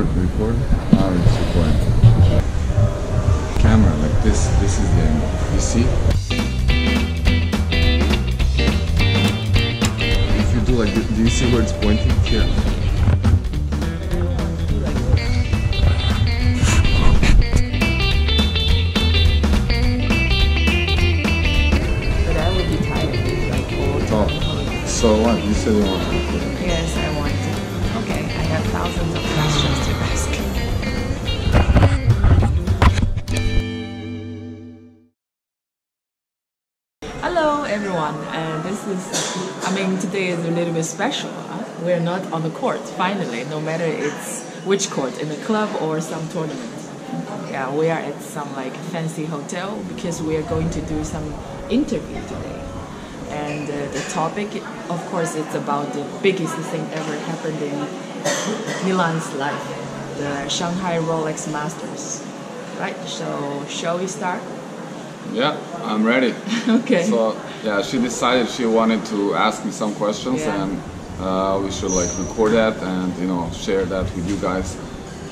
record. Now it's recording. Camera like this is the angle. You see? If you do like, do you see where it's pointing? Here. But I would be tired like all the time. So what? You said you want to record. Yes, I want to. Okay, I have thousands of questions to ask. Hello everyone, today is a little bit special. We're not on the court, finally, no matter it's which court, in a club or some tournament. Yeah, we are at some like fancy hotel because we are going to do some interview today. And the topic, of course, it's about the biggest thing ever happened in Milan's life, the Shanghai Rolex Masters. Right, so shall we start? Yeah, I'm ready. Okay. So yeah, she decided she wanted to ask me some questions, Yeah. and we should like record that and share that with you guys.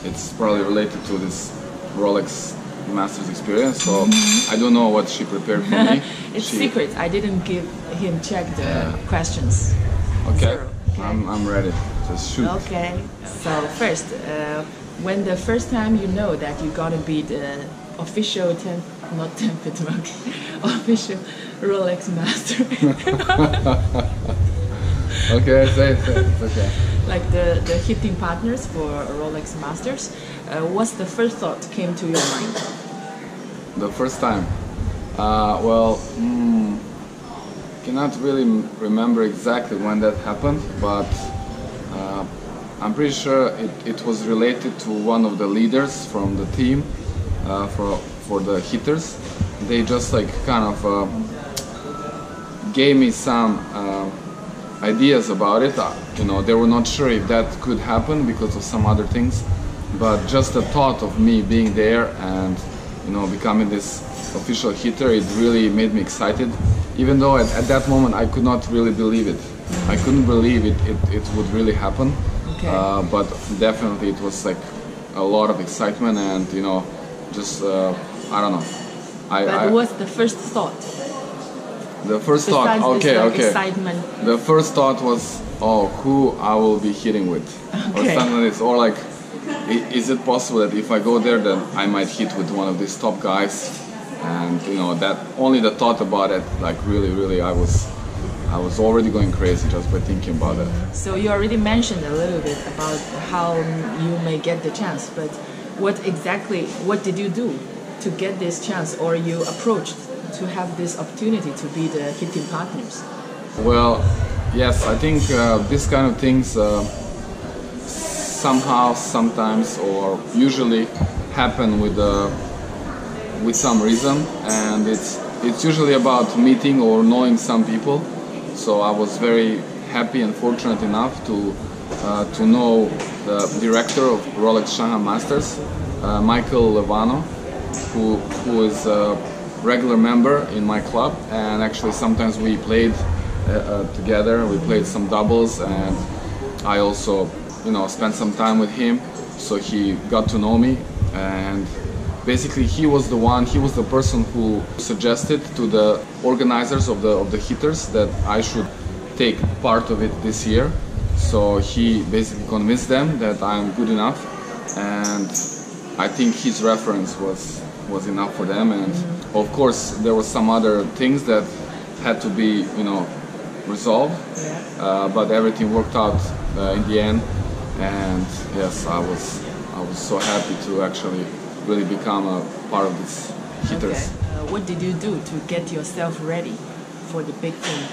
It's probably related to this Rolex Masters experience, so I don't know what she prepared for me. It's secret. I didn't give him check the questions. Okay. Zero. Okay. I'm ready. Just shoot. Okay. So first, when the first time you know that you're gonna be the official official Rolex Master. Okay, say it. It's okay. Like the hitting partners for Rolex Masters, what's the first thought came to your mind? The first time, cannot really remember exactly when that happened, but I'm pretty sure it was related to one of the leaders from the team for the hitters. They just like kind of gave me some ideas about it. They were not sure if that could happen because of some other things, but just the thought of me being there and becoming this official hitter, it really made me excited. Even though at that moment I could not really believe it. I couldn't believe it would really happen. Okay. But definitely it was like a lot of excitement and just I don't know. But what's the first thought? The first thought, Besides this, okay. excitement. The first thought was, oh, who I will be hitting with, or something like this, or like, is it possible that if I go there, then I might hit with one of these top guys? And that only the thought about it, like really, I was already going crazy just by thinking about it. So you already mentioned a little bit about how you may get the chance, but what did you do to get this chance, or you approached to have this opportunity to be the hitting partners? Well, yes, I think this kind of things somehow, sometimes, or usually happen with some reason, and it's usually about meeting or knowing some people. So I was very happy and fortunate enough to know the director of Rolex Shanghai Masters, Michael Levano, who is a regular member in my club, and actually sometimes we played together. We played some doubles, and I also spent some time with him, so he got to know me. And basically he was the person who suggested to the organizers of the hitters that I should take part of it this year. So he basically convinced them that I'm good enough, and I think his reference was enough for them. And of course there were some other things that had to be resolved, but everything worked out in the end. And yes, I was so happy to actually really become a part of this hitters. Okay. What did you do to get yourself ready for the big thing?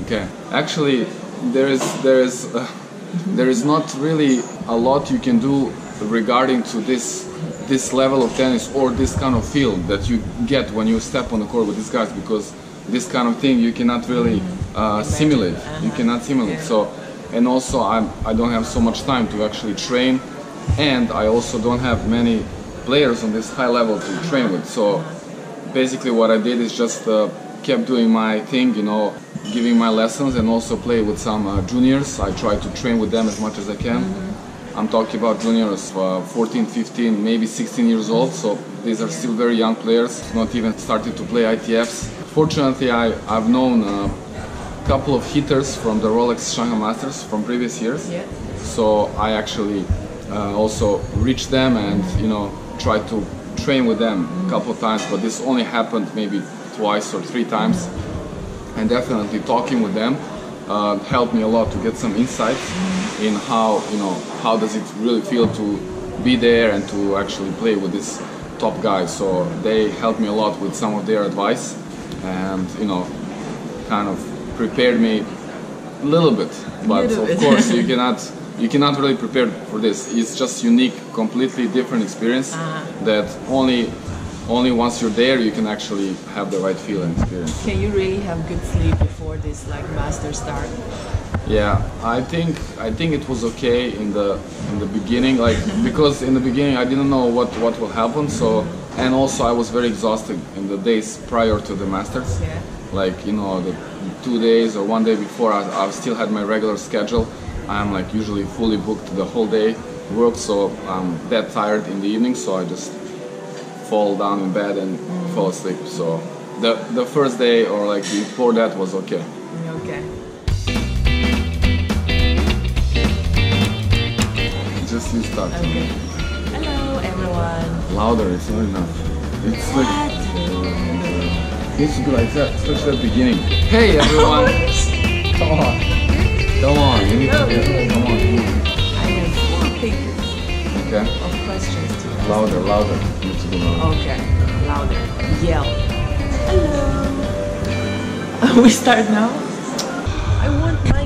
Okay, actually there is not really a lot you can do regarding to this level of tennis or this kind of feel that you get when you step on the court with these guys, because this kind of thing you cannot really simulate. You cannot simulate. Okay. So, and also I don't have so much time to actually train, and I also don't have many players on this high level to train with. So basically what I did is just kept doing my thing, giving my lessons, and also play with some juniors. I try to train with them as much as I can. I'm talking about juniors, 14, 15, maybe 16 years old, so these are still very young players, not even started to play ITFs. Fortunately, I've known a couple of hitters from the Rolex Shanghai Masters from previous years, Yeah. so I actually also reached them and, you know, tried to train with them a couple of times, but this only happened maybe twice or 3 times. And definitely talking with them helped me a lot to get some insights in how, you know, how does it really feel to be there and to actually play with this top guys. So they helped me a lot with some of their advice, and, you know, kind of prepared me a little bit. But of course you cannot really prepare for this. It's just unique, completely different experience that only once you're there you can actually have the right feel and experience. Can you really have good sleep before this like master start? Yeah, I think it was okay in the beginning, like because in the beginning I didn't know what will happen. So, and also I was very exhausted in the days prior to the Masters. Yeah. Like, you know, the 2 days or 1 day before, I still had my regular schedule. I'm like usually fully booked the whole day work, so I'm that tired in the evening, so I just fall down in bed and fall asleep. So the first day or like before that was okay. Okay. Just you start. Okay. Hello everyone. Louder, it's not enough. It's like it needs to be like that, especially at the beginning. Hey everyone! Come on. Come on, you need to get, come on. I have 4 papers Okay. of questions to ask. Louder, louder. You need to be louder. Okay, louder. Yell. Hello. We start now? I want my